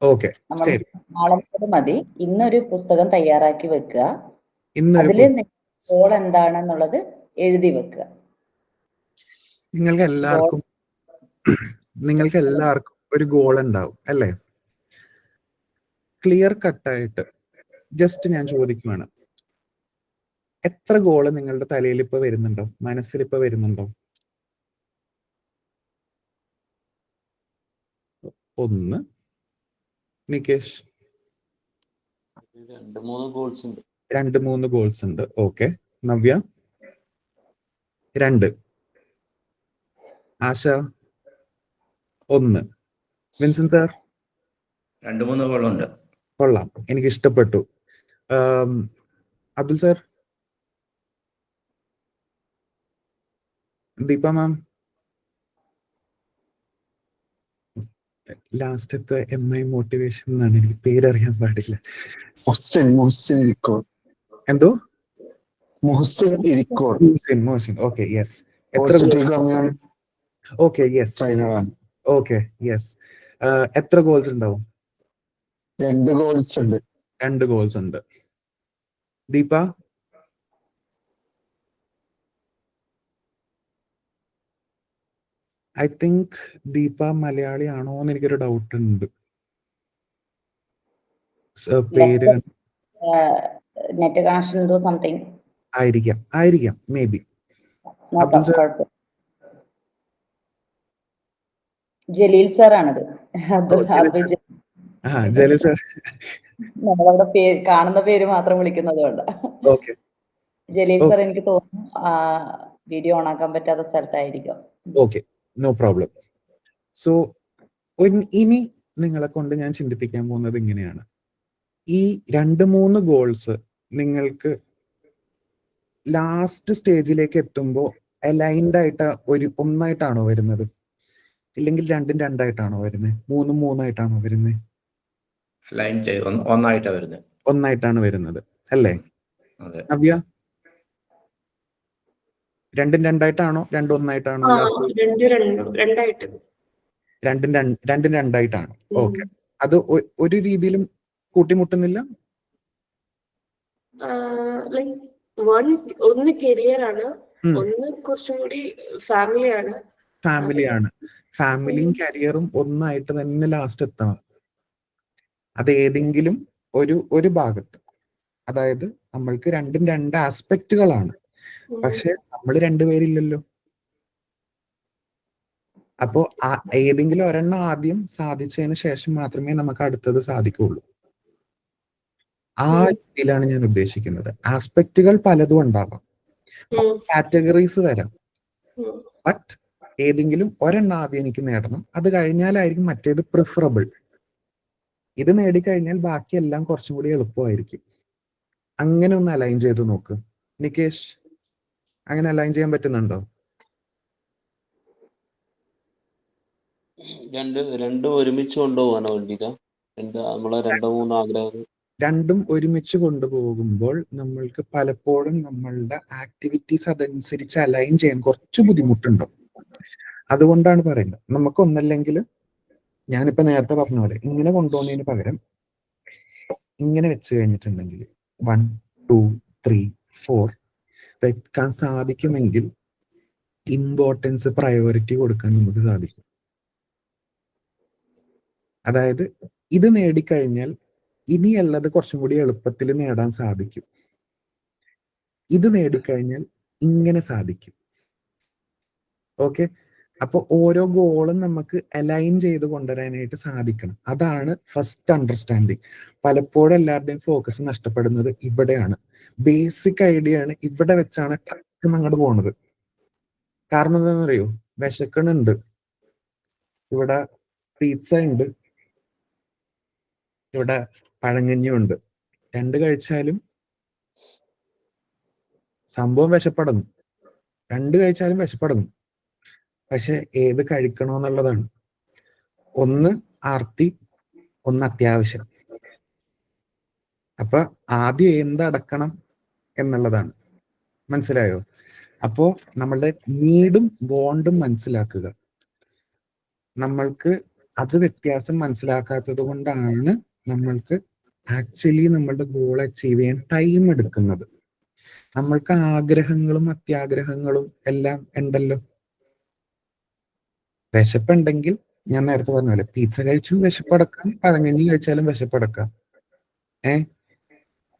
ഓക്കെ, ശരി. നാളെ മുതൽ മതി. ഇന്നൊരു പുസ്തകം തയ്യാറാക്കി വെക്കുക. ഇന്നൊരു അതില് ഗോൾ എന്താണെന്നുള്ളത് എഴുതി വെക്കുക. നിങ്ങൾക്ക് എല്ലാവർക്കും ഒരു ഗോൾ ഉണ്ടാവും അല്ലേ? ക്ലിയർ കട്ടായിട്ട് ജസ്റ്റ് ഞാൻ ചോദിക്കുവാണ്, എത്ര ഗോള് നിങ്ങളുടെ തലയിൽ ഇപ്പൊ വരുന്നുണ്ടോ, മനസ്സിൽ ഇപ്പൊ വരുന്നുണ്ടോ? ഒന്ന്. നികേഷ്? 2-3 ഗോൾസ് ഉണ്ട്. ഓക്കെ. നവ്യ? 2. ആശ? 1. Vincent sir? 2-3 ഗോളുണ്ട്. കൊള്ളാം, എനിക്ക് ഇഷ്ടപ്പെട്ടു. അബ്ദുൽ സാർ? ദീപ മാം? ലാസ്റ്റത്തെ MI മോട്ടിവേഷൻ എന്നാണ്, എനിക്ക് പേരറിയാൻ പാടില്ല. എന്തോ? Mohsin. Okay, yes. Okay, yes. Okay, yes. എത്ര ഗോൾസ് ഉണ്ടാവും? 2 ഗോൾസ് ഉണ്ട്. 2 ഗോൾസ് ഉണ്ട്. ദീപ? ഐ തിങ്ക് ദീപ മലയാളി ആണോ എന്ന് എനിക്കൊരു ഡൗട്ട് ഉണ്ട്. പേര് നെറ്റ് കണക്ഷൻ സംതിങ് ആയിരിക്കാം മേ ബി. ജലീൽ സാർ ആണത്. ജലീൽ സാർ നമ്മളവിടെ കാണുന്ന പേര് മാത്രം വിളിക്കുന്നത് കൊണ്ട്. ജലീൽ സാർ എനിക്ക് തോന്നുന്നു വീഡിയോ ഓൺ ആക്കാൻ പറ്റാത്ത സ്ഥലത്തായിരിക്കും. Okay, no problem. സോ ഇനി നിങ്ങളെ കൊണ്ട് ഞാൻ ചിന്തിപ്പിക്കാൻ പോകുന്നത് ഇങ്ങനെയാണ്. ഈ 2-3 ഗോൾസ് നിങ്ങൾക്ക് ലാസ്റ്റ് സ്റ്റേജിലേക്ക് എത്തുമ്പോൾ അലൈൻഡ് ആയിട്ട് ഒന്നായിട്ടാണോ വരുന്നത്, ഇല്ലെങ്കിൽ 2-2 വരുന്നത്, 3-3 വരുന്നത്? ഒന്നായിട്ടാണ് വരുന്നത് അല്ലേ? നവ്യ? രണ്ടും രണ്ടായിട്ടാണോ രണ്ടും ഒന്നായിട്ടാണോ ലാസ്റ്റ്? രണ്ടായിട്ട്. രണ്ടും രണ്ടായിട്ടാണ്. ഓക്കെ. അത് ഒരു രീതിയിലും കൂട്ടിമുട്ടുന്നില്ല. ലൈക്ക് ഒന്ന് കരിയർ ആണ്, ഒന്ന് കുറച്ചും കൂടി ഫാമിലിയാണ്. ഫാമിലിയും കരിയറും ഒന്നായിട്ട് തന്നെ ലാസ്റ്റ് എത്തണം. അത് ഏതെങ്കിലും ഒരു ഭാഗത്ത്, അതായത് നമ്മൾക്ക് രണ്ടും രണ്ട് ആസ്പെക്റ്റുകളാണ്, പക്ഷെ നമ്മൾ രണ്ടുപേരില്ലല്ലോ. അപ്പോ ഏതെങ്കിലും ഒരെണ്ണം ആദ്യം സാധിച്ചതിന് ശേഷം മാത്രമേ നമുക്ക് അടുത്തത് സാധിക്കുള്ളൂ. ആ രീതിയിലാണ് ഞാൻ ഉദ്ദേശിക്കുന്നത്. ആസ്പെക്റ്റുകൾ പലതും ഉണ്ടാവാം, കാറ്റഗറീസ് വരാം, ബട്ട് ഏതെങ്കിലും ഒരെണ്ണം ആദ്യം എനിക്ക് നേടണം. അത് കഴിഞ്ഞാലായിരിക്കും മറ്റേത് പ്രിഫറബിൾ. ഇത് നേടിക്കഴിഞ്ഞാൽ ബാക്കിയെല്ലാം കുറച്ചും കൂടി എളുപ്പമായിരിക്കും. അങ്ങനെ ഒന്ന് അലൈൻ ചെയ്ത് നോക്ക് നികേഷ്. അങ്ങനെ അലൈൻ ചെയ്യാൻ പറ്റുന്നുണ്ടോ? രണ്ടും ഒരുമിച്ച് കൊണ്ടുപോകാനോ വേണ്ടിയിട്ടാ? നമ്മളെ രണ്ടോ മൂന്നോ ആഗ്രഹങ്ങൾ രണ്ടും ഒരുമിച്ച് കൊണ്ടുപോകുമ്പോൾ നമ്മൾക്ക് പലപ്പോഴും നമ്മളുടെ ആക്ടിവിറ്റീസ് അതനുസരിച്ച് അലൈൻ ചെയ്യാൻ കുറച്ച് ബുദ്ധിമുട്ടുണ്ടാവും. അതുകൊണ്ടാണ് പറയുന്നത്, നമുക്കൊന്നല്ലെങ്കിൽ ഞാനിപ്പോ നേരത്തെ പറഞ്ഞ പോലെ ഇങ്ങനെ കൊണ്ടുപോകുന്നതിന് പകരം ഇങ്ങനെ വെച്ച് കഴിഞ്ഞിട്ടുണ്ടെങ്കിൽ 1 2 3 4 വെക്കാൻ സാധിക്കുമെങ്കിൽ ഇമ്പോർട്ടൻസ്, പ്രയോറിറ്റി കൊടുക്കാൻ നമുക്ക് സാധിക്കും. അതായത് ഇത് നേടിക്കഴിഞ്ഞാൽ ഇനിയുള്ളത് കുറച്ചും കൂടി എളുപ്പത്തിൽ നേടാൻ സാധിക്കും. ഇത് നേടിക്കഴിഞ്ഞാൽ ഇങ്ങനെ സാധിക്കും. ഓക്കെ. അപ്പൊ ഓരോ ഗോളും നമുക്ക് അലൈൻ ചെയ്ത് കൊണ്ടുവരാനായിട്ട് സാധിക്കണം. അതാണ് ഫസ്റ്റ് അണ്ടർസ്റ്റാൻഡിങ്. പലപ്പോഴും എല്ലാവരുടെയും ഫോക്കസ് നഷ്ടപ്പെടുന്നത് ഇവിടെയാണ്. ബേസിക് ഐഡിയ ആണ് ഇവിടെ വെച്ചാണ് ടക്ക് അങ്ങോട്ട് പോണത്. കാരണം എന്താണെന്ന് അറിയോ? വിശക്കണുണ്ട്, ഇവിടെ പിസ്സ ഉണ്ട്, ഇവിടെ പഴങ്കഞ്ഞിയുണ്ട്. രണ്ട് കഴിച്ചാലും സംഭവം വിശപ്പടങ്ങും. രണ്ട് കഴിച്ചാലും വിശപ്പടങ്ങും. പക്ഷെ ഏത് കഴിക്കണമെന്നുള്ളതാണ്. ഒന്ന് ആർത്തി, ഒന്ന് അത്യാവശ്യം. അപ്പൊ ആദ്യം എന്തടക്കണം എന്നുള്ളതാണ്. മനസ്സിലായോ? അപ്പോ നമ്മളുടെ നീഡും വോണ്ടും മനസ്സിലാക്കുക. നമ്മൾക്ക് അത് വ്യത്യാസം മനസ്സിലാക്കാത്തത് കൊണ്ടാണ് നമ്മൾക്ക് ആക്ച്വലി നമ്മളുടെ ഗോൾ അച്ചീവ് ചെയ്യാൻ ടൈം എടുക്കുന്നത്. നമ്മൾക്ക് ആഗ്രഹങ്ങളും അത്യാഗ്രഹങ്ങളും എല്ലാം ഉണ്ടല്ലോ. വിശപ്പുണ്ടെങ്കിൽ ഞാൻ നേരത്തെ പറഞ്ഞ പോലെ പിസ്സ കഴിച്ചും വിശപ്പടക്കാം, പഴങ്കഞ്ഞി കഴിച്ചാലും വിശപ്പടക്കാം.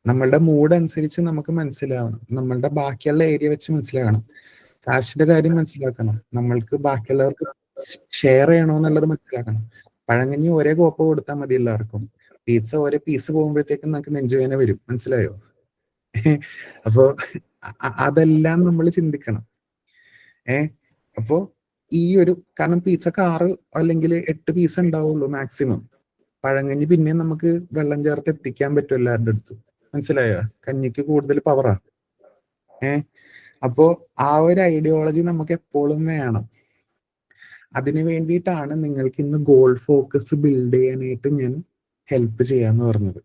നമ്മളുടെ മൂഡ് അനുസരിച്ച് നമുക്ക് മനസ്സിലാവണം. നമ്മളുടെ ബാക്കിയുള്ള ഏരിയ വെച്ച് മനസ്സിലാക്കണം. കാശിന്റെ കാര്യം മനസ്സിലാക്കണം. നമ്മൾക്ക് ബാക്കിയുള്ളവർക്ക് ഷെയർ ചെയ്യണോ എന്നുള്ളത് മനസ്സിലാക്കണം. പഴങ്കഞ്ഞി ഒരേ കോപ്പ കൊടുത്താൽ മതി എല്ലാവർക്കും. പിസ്സ ഒരേ പീസ് പോകുമ്പോഴത്തേക്കും നമുക്ക് നെഞ്ചുവേദന വരും. മനസ്സിലായോ? അപ്പോ അതെല്ലാം നമ്മൾ ചിന്തിക്കണം. അപ്പോ ഈ ഒരു, കാരണം പിസ്സക്ക് 6 അല്ലെങ്കിൽ 8 പീസ് ഉണ്ടാവുള്ളൂ മാക്സിമം. പഴങ്കഞ്ഞി പിന്നെ നമുക്ക് വെള്ളം ചേർത്ത് എത്തിക്കാൻ പറ്റും എല്ലാവരുടെ അടുത്തും. മനസ്സിലായോ? കഞ്ഞിക്ക് കൂടുതൽ പവറാ. അപ്പോ ആ ഒരു ഐഡിയോളജി നമുക്ക് എപ്പോഴും വേണം. അതിനു വേണ്ടിയിട്ടാണ് നിങ്ങൾക്ക് ഇന്ന് ഗോൾ ഫോക്കസ് ബിൽഡ് ചെയ്യാനായിട്ട് ഞാൻ ഹെൽപ്പ് ചെയ്യാന്ന് പറഞ്ഞത്.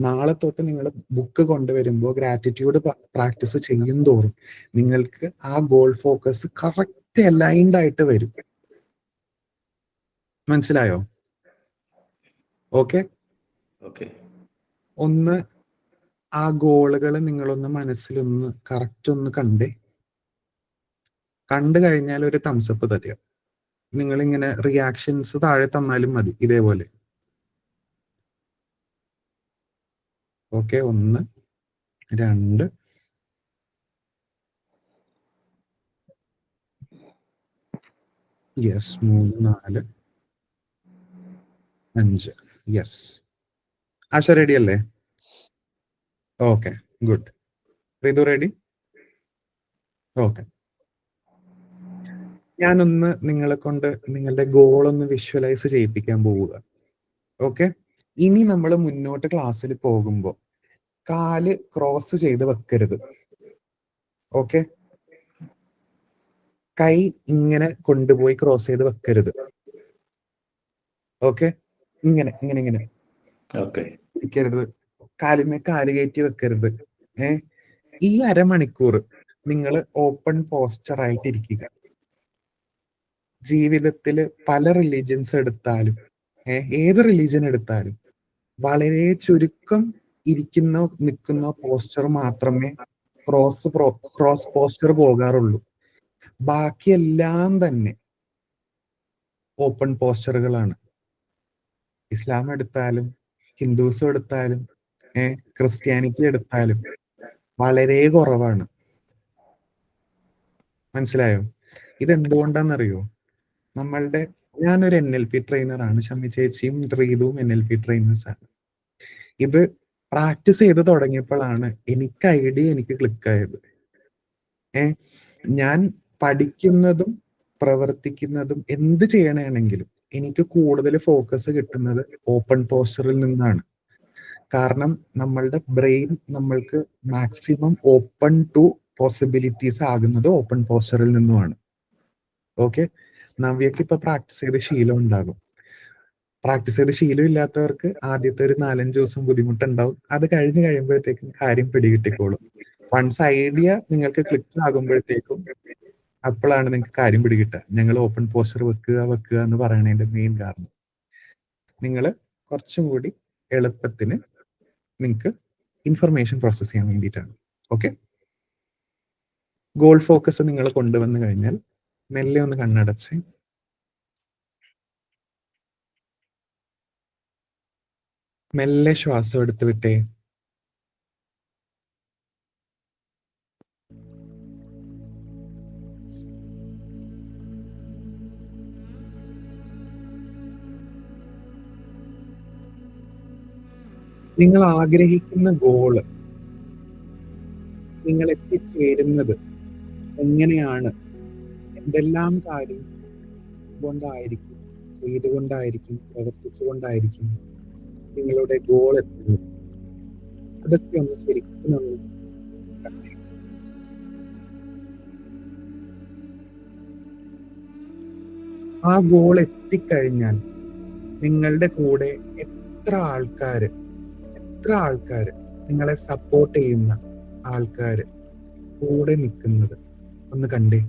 നാളെ തൊട്ട് നിങ്ങൾ ബുക്ക് കൊണ്ടുവരുമ്പോൾ ഗ്രാറ്റിറ്റ്യൂഡ് പ്രാക്ടീസ് ചെയ്യും തോറും നിങ്ങൾക്ക് ആ ഗോൾ ഫോക്കസ് കറക്റ്റ് അലൈൻഡ് ആയിട്ട് വരും. മനസ്സിലായോ? ഓക്കെ. ഒന്ന് ആ ഗോളുകൾ നിങ്ങളൊന്ന് മനസ്സിലൊന്ന് കറക്റ്റ് ഒന്ന് കണ്ടു കഴിഞ്ഞാൽ ഒരു തംസപ്പ് തരിക. നിങ്ങളിങ്ങനെ റിയാക്ഷൻസ് താഴെ തന്നാലും മതി, ഇതേപോലെ. Okay. 1 2 yes 3 4 5 yes. Asha ready അല്ലേ? Okay, good. Ritu ready? Okay. ഞാനൊന്ന് നിങ്ങളെ കൊണ്ട് നിങ്ങളുടെ ഗോൾ ഒന്ന് വിഷ്വലൈസ് ചെയ്യിപ്പിക്കാൻ പോവുക. ഓക്കെ. ഇനി നമ്മൾ മുന്നോട്ട് ക്ലാസ്സിൽ പോകുമ്പോൾ കാല് ക്രോസ് ചെയ്ത് വെക്കരുത്. ഓക്കെ. കൈ ഇങ്ങനെ കൊണ്ടുപോയി ക്രോസ് ചെയ്ത് വെക്കരുത്. ഓക്കെ. ഇങ്ങനെ ഇങ്ങനെ ഇങ്ങനെ വെക്കരുത്. കാലുമേ കാല് കയറ്റി വെക്കരുത്. ഈ അരമണിക്കൂർ നിങ്ങൾ ഓപ്പൺ പോസ്ചർ ആയിട്ടിരിക്കുക. ജീവിതത്തിൽ പല റിലീജിയൻസ് എടുത്താലും ഏത് റിലീജിയൻ എടുത്താലും വളരെ ചുരുക്കം നിൽക്കുന്ന പോസ്ചർ മാത്രമേ ക്രോസ് പോസ്ചർ പോകാറുള്ളൂ. ബാക്കിയെല്ലാം തന്നെ ഓപ്പൺ പോസ്ചറുകളാണ്. ഇസ്ലാം എടുത്താലും ഹിന്ദുസം എടുത്താലും ക്രിസ്ത്യാനിറ്റി എടുത്താലും വളരെ കുറവാണ്. മനസ്സിലായോ? ഇതെന്തുകൊണ്ടാണെന്നറിയോ? ഞാനൊരു NLP ട്രെയിനറാണ്. ഷമി ചേച്ചിയും റീതും NLP ട്രെയിനേഴ്സാണ്. ഇത് പ്രാക്ടീസ് ചെയ്ത് തുടങ്ങിയപ്പോഴാണ് എനിക്ക് ക്ലിക്കായത്. ഞാൻ പഠിക്കുന്നതും പ്രവർത്തിക്കുന്നതും എന്ത് ചെയ്യണമെങ്കിലും എനിക്ക് കൂടുതൽ ഫോക്കസ് കിട്ടുന്നത് ഓപ്പൺ പോസ്ചറിൽ നിന്നാണ്. കാരണം നമ്മളുടെ ബ്രെയിൻ നമ്മൾക്ക് മാക്സിമം ഓപ്പൺ ടു പോസിബിലിറ്റീസ് ആകുന്നത് ഓപ്പൺ പോസ്ചറിൽ നിന്നുമാണ്. ഓക്കെ, നവ്യക്ക് ഇപ്പൊ പ്രാക്ടീസ് ചെയ്ത ശീലം ഉണ്ടാകും. പ്രാക്ടീസ് ചെയ്ത ശീലം ഇല്ലാത്തവർക്ക് ആദ്യത്തെ ഒരു 4-5 ദിവസം ബുദ്ധിമുട്ടുണ്ടാവും. അത് കഴിയുമ്പോഴത്തേക്കും കാര്യം പിടികിട്ടിക്കോളും. വൺസ് ഐഡിയ നിങ്ങൾക്ക് ക്ലിക്ക് ആകുമ്പോഴത്തേക്കും അപ്പോഴാണ് നിങ്ങൾക്ക് കാര്യം പിടികിട്ടുക. ഞങ്ങൾ ഓപ്പൺ പോസ്ചർ വെക്കുക എന്ന് പറയുന്നതിന്റെ മെയിൻ കാരണം നിങ്ങൾ കുറച്ചും കൂടി എളുപ്പത്തിന് നിങ്ങൾക്ക് ഇൻഫർമേഷൻ പ്രോസസ് ചെയ്യാൻ വേണ്ടിയിട്ടാണ്. ഓക്കെ, ഗോൾ ഫോക്കസ് നിങ്ങൾ കൊണ്ടുവന്നു കഴിഞ്ഞാൽ മെല്ലെ ഒന്ന് കണ്ണടച്ച് മെല്ലെ ശ്വാസം എടുത്ത് വിട്ടേ. നിങ്ങൾ ആഗ്രഹിക്കുന്ന ഗോള്, നിങ്ങൾ എത്തിച്ചേരുന്നത് എങ്ങനെയാണ്, എന്തെല്ലാം കാര്യം കൊണ്ടായിരിക്കും, ചെയ്തുകൊണ്ടായിരിക്കും, പ്രവർത്തിച്ചുകൊണ്ടായിരിക്കും നിങ്ങളുടെ ഗോൾ എത്തുന്നത്. അതൊക്കെ ഒന്ന് ശരിക്കും ആ ഗോൾ എത്തിക്കഴിഞ്ഞാൽ നിങ്ങളുടെ കൂടെ എത്ര ആൾക്കാര് നിങ്ങളെ സപ്പോർട്ട് ചെയ്യുന്ന ആൾക്കാര് കൂടെ നിൽക്കുന്നത് ഒന്ന് കണ്ടേ.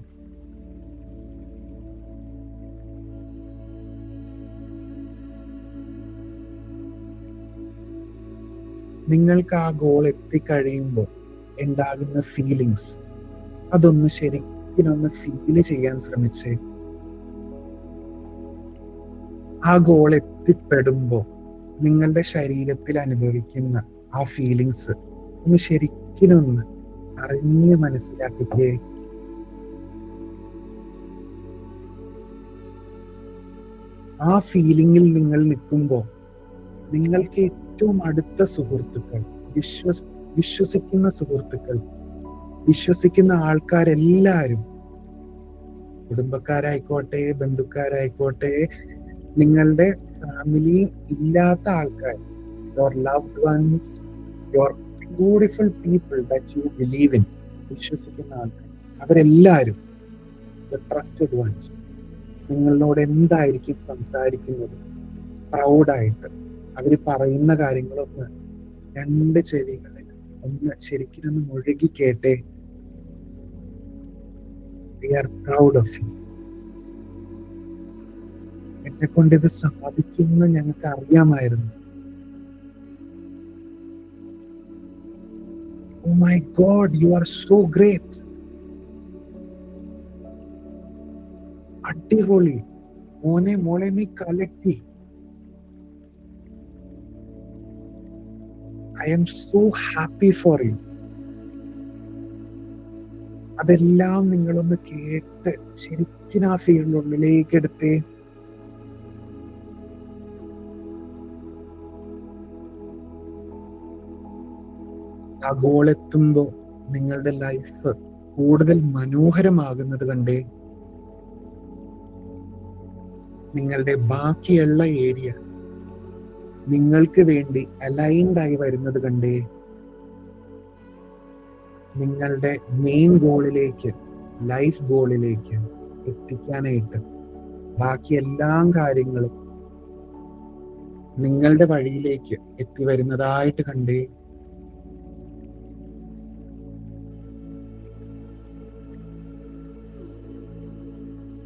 നിങ്ങൾക്ക് ആ ഗോൾ എത്തിക്കഴിയുമ്പോൾ ഉണ്ടാകുന്ന ഫീലിങ്സ് അതൊന്ന് ശരിക്കും ഫീല് ചെയ്യാൻ ശ്രമിച്ചേ. ആ ഗോൾ എത്തിപ്പെടുമ്പോ നിങ്ങളുടെ ശരീരത്തിൽ അനുഭവിക്കുന്ന ആ ഫീലിങ്സ് ഒന്ന് ശരിക്കും അറിഞ്ഞ് മനസ്സിലാക്കിക്കേ. ആ ഫീലിംഗിൽ നിങ്ങൾ നിൽക്കുമ്പോൾ നിങ്ങൾക്ക് ഏറ്റവും അടുത്ത സുഹൃത്തുക്കൾ, വിശ്വസിക്കുന്ന സുഹൃത്തുക്കൾ, വിശ്വസിക്കുന്ന ആൾക്കാരെല്ലാരും, കുടുംബക്കാരായിക്കോട്ടെ, ബന്ധുക്കാരായിക്കോട്ടെ, നിങ്ങളുടെ ഫാമിലി ഇല്ലാത്ത ആൾക്കാർ, your loved once, your beautiful people that you believe in, വിശ്വസിക്കുന്ന ആൾക്കാർ, അവരെല്ലാരും ദ ട്രസ്റ്റഡ് വൺസ് നിങ്ങളോട് എന്തായിരിക്കും സംസാരിക്കുന്നത്, പ്രൗഡായിട്ട് അവര് പറയുന്ന കാര്യങ്ങളൊന്ന് 2 ചെവികളിൽ ശരിക്കും മുഴുകി കേട്ടെ. They are proud of you. എന്നെ കൊണ്ട് ഇത് സാധിക്കുമെന്ന് ഞങ്ങൾക്ക് അറിയാമായിരുന്നു. Oh my God, you are so great. അടിപൊളി മോളെ നീ കലക്കി. I am so happy for you. അതെല്ലാം നിങ്ങളൊന്ന് കേട്ട് ശരിക്കും ആ ഫീൽഡിനുള്ളിലേക്ക് എടുത്തേ. ആ ഗോളെത്തുമ്പോ നിങ്ങളുടെ ലൈഫ് കൂടുതൽ മനോഹരമാകുന്നത് കണ്ടേ. നിങ്ങളുടെ ബാക്കിയുള്ള ഏരിയാസ് നിങ്ങൾക്ക് വേണ്ടി അലൈൻഡ് ആയി വരുന്നത് കണ്ടേ. നിങ്ങളുടെ മെയിൻ ഗോളിലേക്ക്, ലൈഫ് ഗോളിലേക്ക് എത്തിക്കാനായിട്ട് ബാക്കി എല്ലാ കാര്യങ്ങളും നിങ്ങളുടെ വഴിയിലേക്ക് എത്തി വരുന്നതായിട്ട് കണ്ടേ.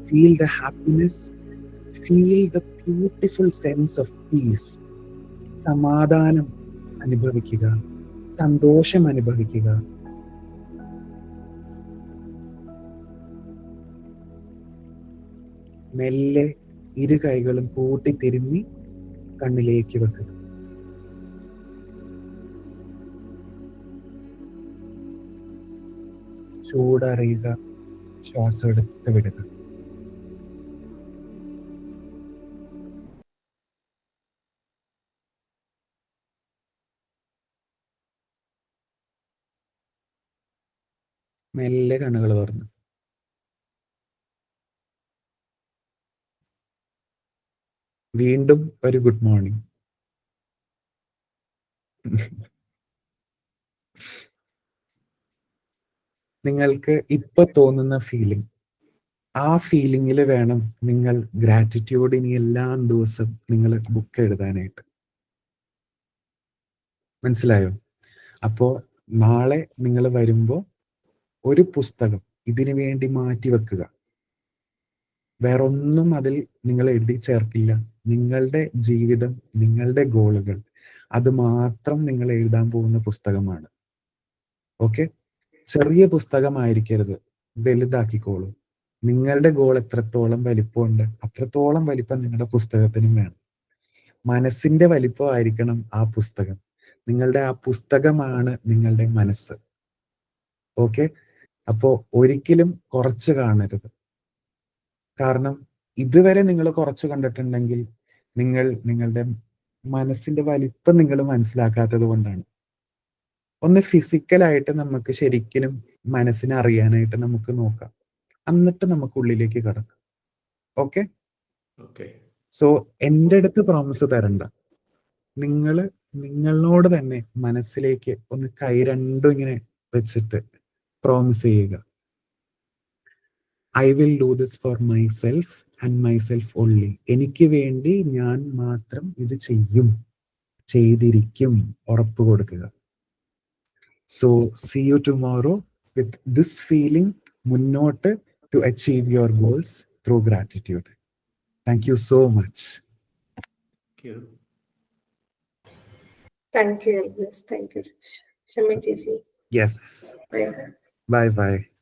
feel the happiness, feel the beautiful sense of peace. സമാധാനം അനുഭവിക്കുക, സന്തോഷം അനുഭവിക്കുക. മെല്ലെ ഇരു കൈകളും കൂട്ടി തിരുമ്മി കണ്ണിലേക്ക് വെക്കുക. ചൂടറിയുക, ശ്വാസം എടുത്ത് വിടുക. മെല്ലെ കണ്ണുകൾ തുറന്നു. വീണ്ടും ഒരു ഗുഡ് മോർണിംഗ്. നിങ്ങൾക്ക് ഇപ്പൊ തോന്നുന്ന ഫീലിംഗ്, ആ ഫീലിംഗിൽ വേണം നിങ്ങൾ ഗ്രാറ്റിറ്റ്യൂഡ് ഇനി എല്ലാ ദിവസവും നിങ്ങൾ ബുക്ക് എഴുതാനായിട്ട്. മനസ്സിലായോ? അപ്പോ നാളെ നിങ്ങൾ വരുമ്പോ ഒരു പുസ്തകം ഇതിനു വേണ്ടി മാറ്റി വെക്കുക. വേറൊന്നും അതിൽ നിങ്ങൾ എഴുതി ചേർക്കില്ല. നിങ്ങളുടെ ജീവിതം, നിങ്ങളുടെ ഗോളുകൾ, അത് മാത്രം നിങ്ങൾ എഴുതാൻ പോകുന്ന പുസ്തകമാണ്. ഓക്കെ? ചെറിയ പുസ്തകമായിരിക്കരുത്, വലുതാക്കിക്കോളൂ. നിങ്ങളുടെ ഗോൾ എത്രത്തോളം വലിപ്പമുണ്ട് അത്രത്തോളം വലിപ്പം നിങ്ങളുടെ പുസ്തകത്തിനും വേണം. മനസ്സിന്റെ വലിപ്പമായിരിക്കണം ആ പുസ്തകം. നിങ്ങളുടെ ആ പുസ്തകമാണ് നിങ്ങളുടെ മനസ്സ്. ഓക്കെ? അപ്പോ ഒരിക്കലും കുറച്ച് കാണരുത്. കാരണം ഇതുവരെ നിങ്ങൾ കുറച്ച് കണ്ടിട്ടുണ്ടെങ്കിൽ നിങ്ങൾ നിങ്ങളുടെ മനസ്സിന്റെ വലിപ്പം നിങ്ങൾ മനസ്സിലാക്കാത്തത് കൊണ്ടാണ്. ഒന്ന് ഫിസിക്കലായിട്ട് നമുക്ക് ശരിക്കും മനസ്സിനെ അറിയാനായിട്ട് നമുക്ക് നോക്കാം, എന്നിട്ട് നമുക്ക് ഉള്ളിലേക്ക് കടക്കാം. ഓക്കെ? ഓക്കെ. സോ എൻ്റെ അടുത്ത് പ്രോമിസ് തരണ്ട. നിങ്ങളോട് തന്നെ മനസ്സിലേക്ക് ഒന്ന് കൈ രണ്ടും ഇങ്ങനെ വെച്ചിട്ട് പ്രോമിസ് ചെയ്യുക. I will do this for myself and myself only. എനിക്ക് വേണ്ടി ഞാൻ മാത്രം ഇത് ചെയ്തിരിക്കും, ഉറപ്പ് കൊടുക്കുക. So see you tomorrow with this feeling മുന്നോട്ട് to achieve your goals through gratitude. Thank you so much. Thank you, Elvis. Thank you, Shami Jiji. Yes. Bye. Bye bye.